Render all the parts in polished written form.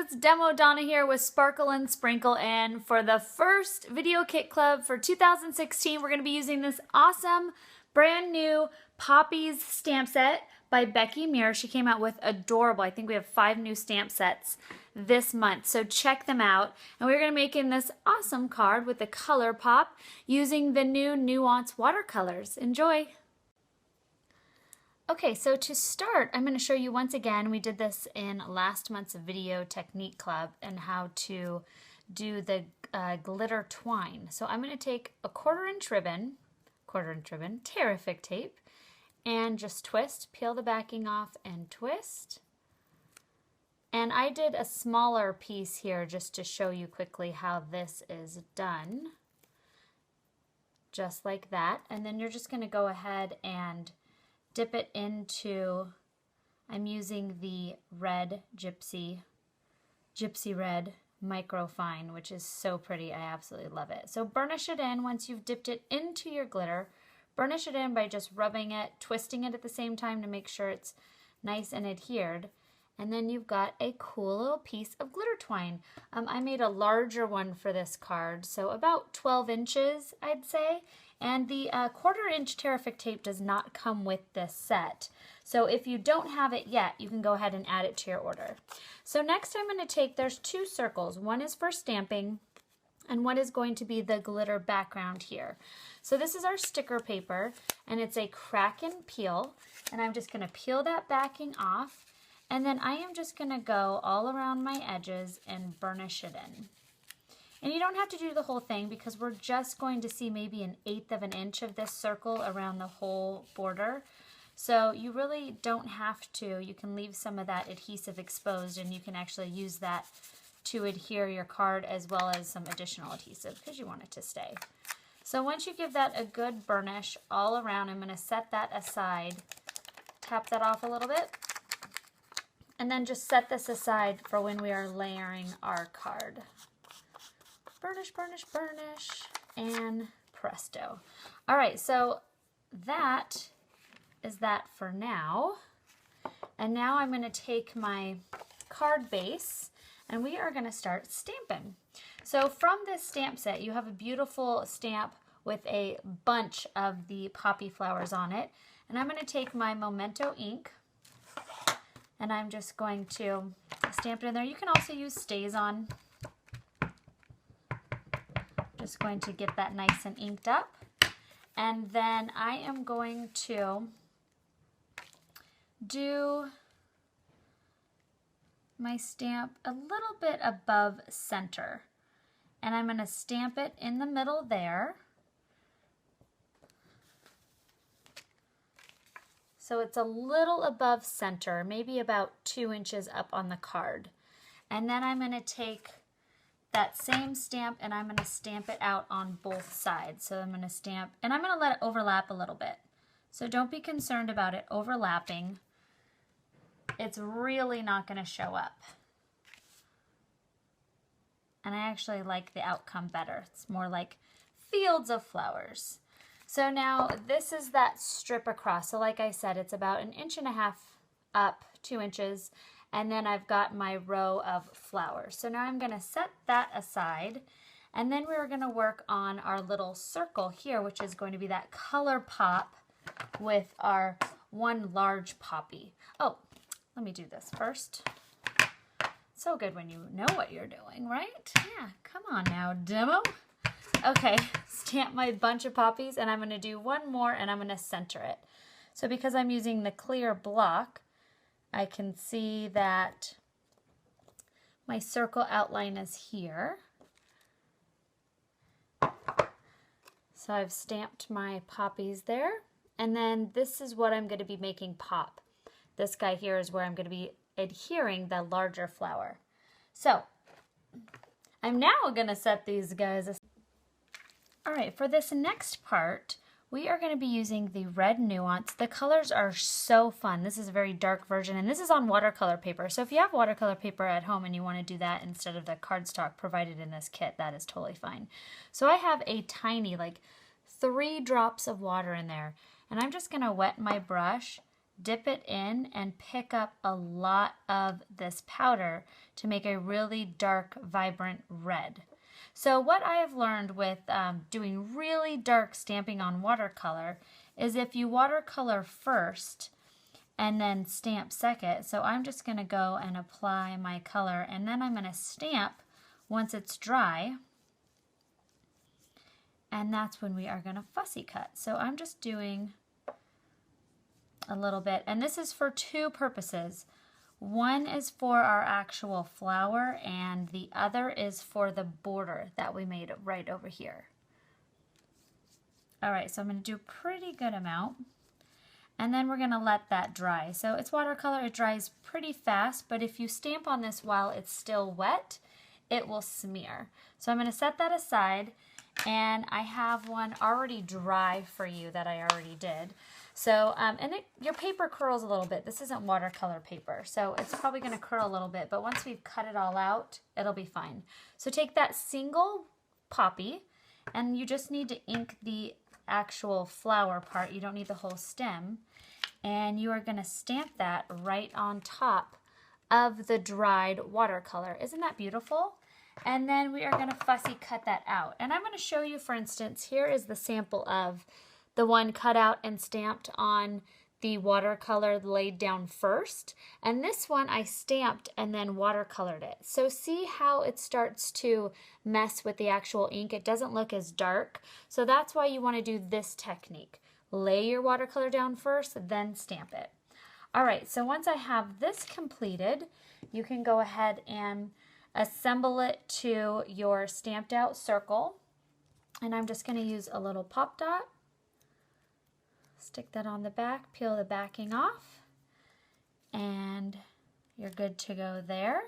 it's Demo Donna here with Sparkle and Sprinkle, and for the first video kit club for 2016 we're going to be using this awesome brand new Poppies stamp set by Becky Muir. She came out with adorable, I think we have 5 new stamp sets this month, so check them out. And we're going to make in this awesome card with the color pop using the new Nuance watercolors. Enjoy! Okay, so to start, I'm going to show you once again, we did this in last month's video technique club, and how to do the glitter twine. So I'm going to take a 1/4 inch ribbon, Terrific tape, and just twist, peel the backing off and twist. And I did a smaller piece here just to show you quickly how this is done. Just like that. And then you're just going to go ahead and dip it into, I'm using the red Gypsy Red Micro Fine, which is so pretty. I absolutely love it. So burnish it in once you've dipped it into your glitter. Burnish it in by just rubbing it, twisting it at the same time to make sure it's nice and adhered. And then you've got a cool little piece of glitter twine. I made a larger one for this card, so about 12 inches, I'd say. And the 1/4 inch Terrific tape does not come with this set. So if you don't have it yet, you can go ahead and add it to your order. So next I'm going to take, there's 2 circles. One is for stamping, and one is going to be the glitter background here. So this is our sticker paper, and it's a crack and peel. And I'm just going to peel that backing off. And then I am just going to go all around my edges and burnish it in. And you don't have to do the whole thing because we're just going to see maybe 1/8 of an inch of this circle around the whole border. So you really don't have to. You can leave some of that adhesive exposed, and you can actually use that to adhere your card as well as some additional adhesive because you want it to stay. So once you give that a good burnish all around, I'm going to set that aside, tap that off a little bit, and then just set this aside for when we are layering our card. Burnish, burnish, burnish, and presto. All right, so that is that for now. And now I'm going to take my card base, and we are going to start stamping. So from this stamp set, you have a beautiful stamp with a bunch of the poppy flowers on it. And I'm going to take my Memento ink, and I'm just going to stamp it in there. You can also use StazOn. Just going to get that nice and inked up. And then I am going to do my stamp a little bit above center. And I'm going to stamp it in the middle there. So it's a little above center, maybe about 2 inches up on the card. And then I'm going to take that same stamp and I'm going to stamp it out on both sides. So I'm going to stamp, and I'm going to let it overlap a little bit. So don't be concerned about it overlapping. It's really not going to show up. And I actually like the outcome better. It's more like fields of flowers. So now this is that strip across. So like I said, it's about 1.5 inches up, 2 inches, and then I've got my row of flowers. So now I'm going to set that aside, and then we're going to work on our little circle here, which is going to be that color pop with our one large poppy. Oh, let me do this first. So good when you know what you're doing, right? Yeah, come on now, Demo. Okay, stamp my bunch of poppies, and I'm going to do one more, and I'm going to center it. So because I'm using the clear block, I can see that my circle outline is here. So I've stamped my poppies there, and then this is what I'm going to be making pop. This guy here is where I'm going to be adhering the larger flower. So I'm now going to set these guys aside. All right, for this next part, we are going to be using the red Nuance. The colors are so fun. This is a very dark version, and this is on watercolor paper. So if you have watercolor paper at home and you want to do that instead of the cardstock provided in this kit, that is totally fine. So I have a tiny, like 3 drops of water in there, and I'm just going to wet my brush dip it in and pick up a lot of this powder to make a really dark, vibrant red. So what I have learned with doing really dark stamping on watercolor is if you watercolor first and then stamp second. So I'm just going to go and apply my color, and then I'm going to stamp once it's dry, and that's when we are going to fussy cut. So I'm just doing a little bit, and this is for two purposes. One is for our actual flower, and the other is for the border that we made right over here. All right, so I'm going to do a pretty good amount, and then we're going to let that dry. So it's watercolor, it dries pretty fast, but if you stamp on this while it's still wet, it will smear. So I'm going to set that aside, and I have one already dry for you that I already did. So, your paper curls a little bit. This isn't watercolor paper, so it's probably going to curl a little bit, but once we've cut it all out, it'll be fine. So take that single poppy, and you just need to ink the actual flower part. You don't need the whole stem, and you are going to stamp that right on top of the dried watercolor. Isn't that beautiful? And then we are going to fussy cut that out. And I'm going to show you, for instance, here is the sample of the one cut out and stamped on the watercolor laid down first. And this one I stamped and then watercolored it. So see how it starts to mess with the actual ink? It doesn't look as dark. So that's why you want to do this technique. Lay your watercolor down first, then stamp it. All right, so once I have this completed, you can go ahead and assemble it to your stamped out circle. And I'm just going to use a little pop dot. Stick that on the back, peel the backing off, and you're good to go there.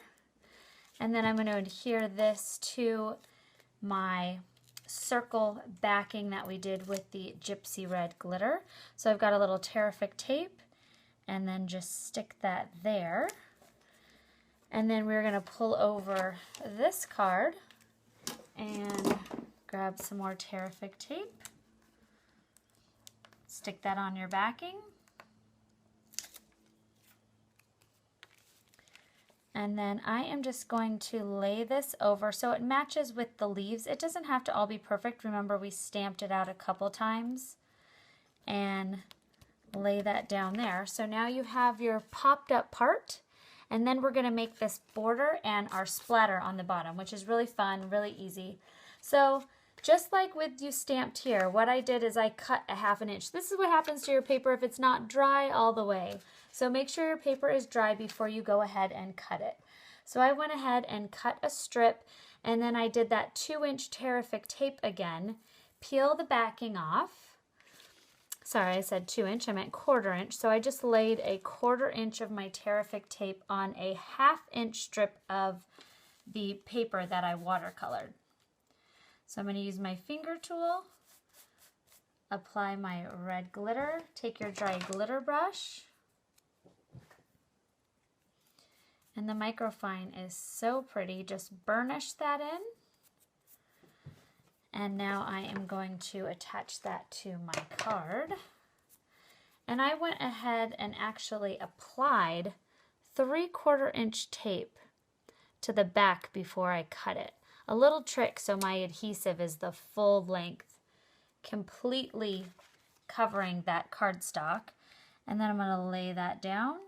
And then I'm going to adhere this to my circle backing that we did with the gypsy red glitter. So I've got a little Terrific tape, and then just stick that there. And then we're going to pull over this card and grab some more Terrific tape. Stick that on your backing. And then I am just going to lay this over so it matches with the leaves. It doesn't have to all be perfect. Remember, we stamped it out a couple times. And lay that down there. So now you have your popped up part, and then we're going to make this border and our splatter on the bottom, which is really fun, really easy. So just like with you stamped here, what I did is I cut a 1/2 inch. This is what happens to your paper if it's not dry all the way. So make sure your paper is dry before you go ahead and cut it. So I went ahead and cut a strip, and then I did that 2-inch Terrific tape again. Peel the backing off. Sorry, I said 2-inch, I meant 1/4 inch. So I just laid a 1/4 inch of my Terrific tape on a 1/2 inch strip of the paper that I watercolored. So I'm going to use my finger tool, apply my red glitter, take your dry glitter brush, and the microfine is so pretty. Just burnish that in. And now I am going to attach that to my card. And I went ahead and actually applied 3/4 inch tape to the back before I cut it. A little trick so my adhesive is the full length, completely covering that cardstock. And then I'm going to lay that down.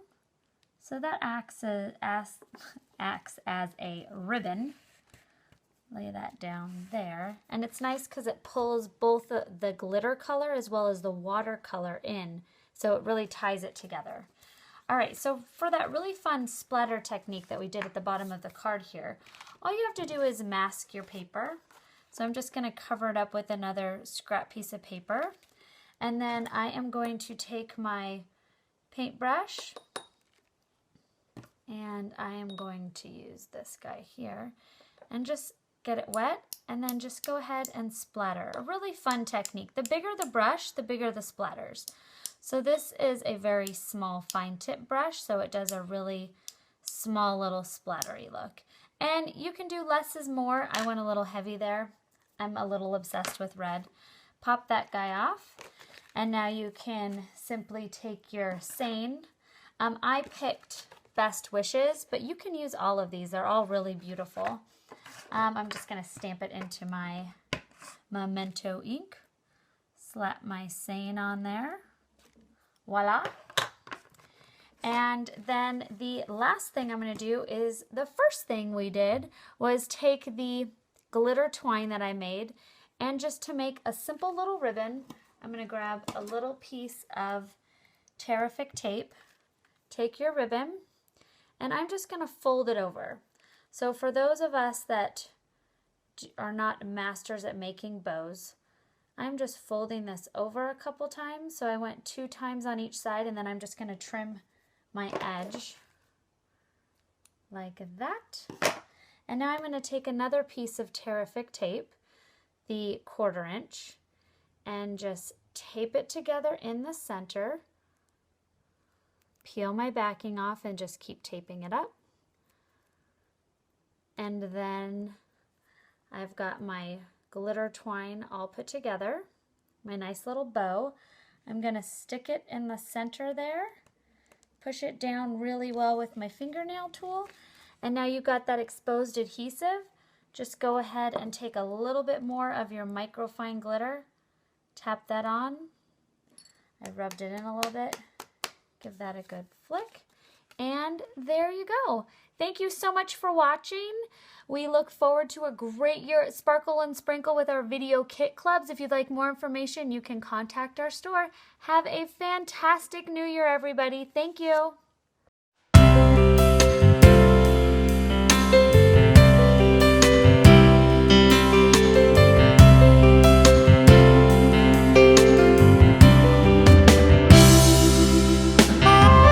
So that acts as a ribbon. Lay that down there. And it's nice because it pulls both the glitter color as well as the watercolor in. So it really ties it together. All right, so for that really fun splatter technique that we did at the bottom of the card here, all you have to do is mask your paper. So I'm just going to cover it up with another scrap piece of paper. And then I am going to take my paintbrush, and I am going to use this guy here and just get it wet, and then just go ahead and splatter. A really fun technique. The bigger the brush, the bigger the splatters. So this is a very small fine tip brush, so it does a really small little splattery look. And you can do less is more. I went a little heavy there. I'm a little obsessed with red. Pop that guy off. And now you can simply take your seine. I picked Best Wishes, but you can use all of these. They're all really beautiful. I'm just going to stamp it into my Memento ink. Slap my seine on there. Voila. And then the last thing I'm going to do is the first thing we did was take the glitter twine that I made, and just to make a simple little ribbon, I'm going to grab a little piece of Terrific tape, take your ribbon, and I'm just going to fold it over. So for those of us that are not masters at making bows, I'm just folding this over a couple times. So I went 2 times on each side, and then I'm just going to trim my edge like that. And now I'm going to take another piece of Terrific tape, the 1/4 inch, and just tape it together in the center. Peel my backing off and just keep taping it up. And then I've got my glitter twine all put together, my nice little bow. I'm going to stick it in the center there, push it down really well with my fingernail tool, and now you've got that exposed adhesive. Just go ahead and take a little bit more of your microfine glitter, tap that on. I rubbed it in a little bit, give that a good flick, and there you go. Thank you so much for watching. We look forward to a great year at Sparkle and Sprinkle with our video kit clubs. If you'd like more information, you can contact our store. Have a fantastic new year, everybody. Thank you.